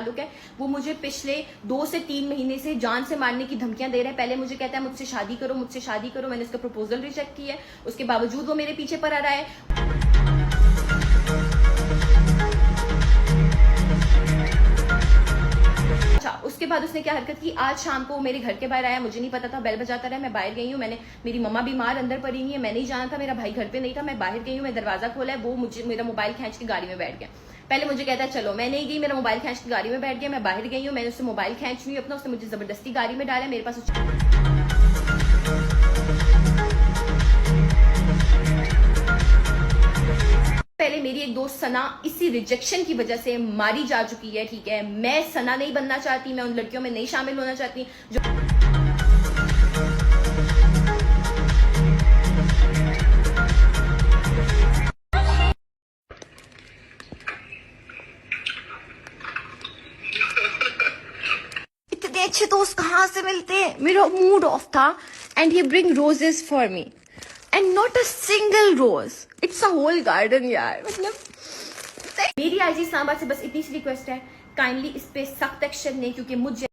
ताल्लुक है, वो मुझे पिछले 2 से 3 महीने से जान से मारने की धमकियां दे रहे हैं। पहले मुझे कहता है मुझसे शादी करो, मुझसे शादी करो। मैंने उसका प्रपोजल रिजेक्ट किया है, उसके बावजूद वो मेरे पीछे पड़ा रहा है। अच्छा, उसके बाद उसने क्या हरकत की, आज शाम को मेरे घर के बाहर आया, मुझे नहीं पता था, बेल बजाता रहा, मैं बाहर गई हूँ। मेरी मम्मा बीमार अंदर पड़ी हुई है, मैं नहीं जाना था, मेरा भाई घर पे नहीं था, मैं बाहर गई हूँ, मैं दरवाजा खोला है, वो मुझे मेरा मोबाइल खींच के गाड़ी में बैठ गया। पहले मुझे कहता है चलो, मैं नहीं गई, मेरा मोबाइल खींच के गाड़ी में बैठ गया, मैं बाहर गई हूँ, मैंने उससे मोबाइल खींच ली अपना, उसने मुझे जबरदस्ती गाड़ी में डाला, मेरे पास पहले मेरी एक दोस्त सना इसी रिजेक्शन की वजह से मारी जा चुकी है। ठीक है, मैं सना नहीं बनना चाहती, मैं उन लड़कियों में नहीं शामिल होना चाहती जो इतने अच्छे दोस्त कहाँ से मिलते हैं। मेरा मूड ऑफ था and he bring roses for me and not a single rose, it's a whole garden यार। मतलब मेरी आईजी इस्लामाबाद से बस इतनी सी रिक्वेस्ट है, काइंडली इस पे सख्त एक्शन लें, क्योंकि मुझे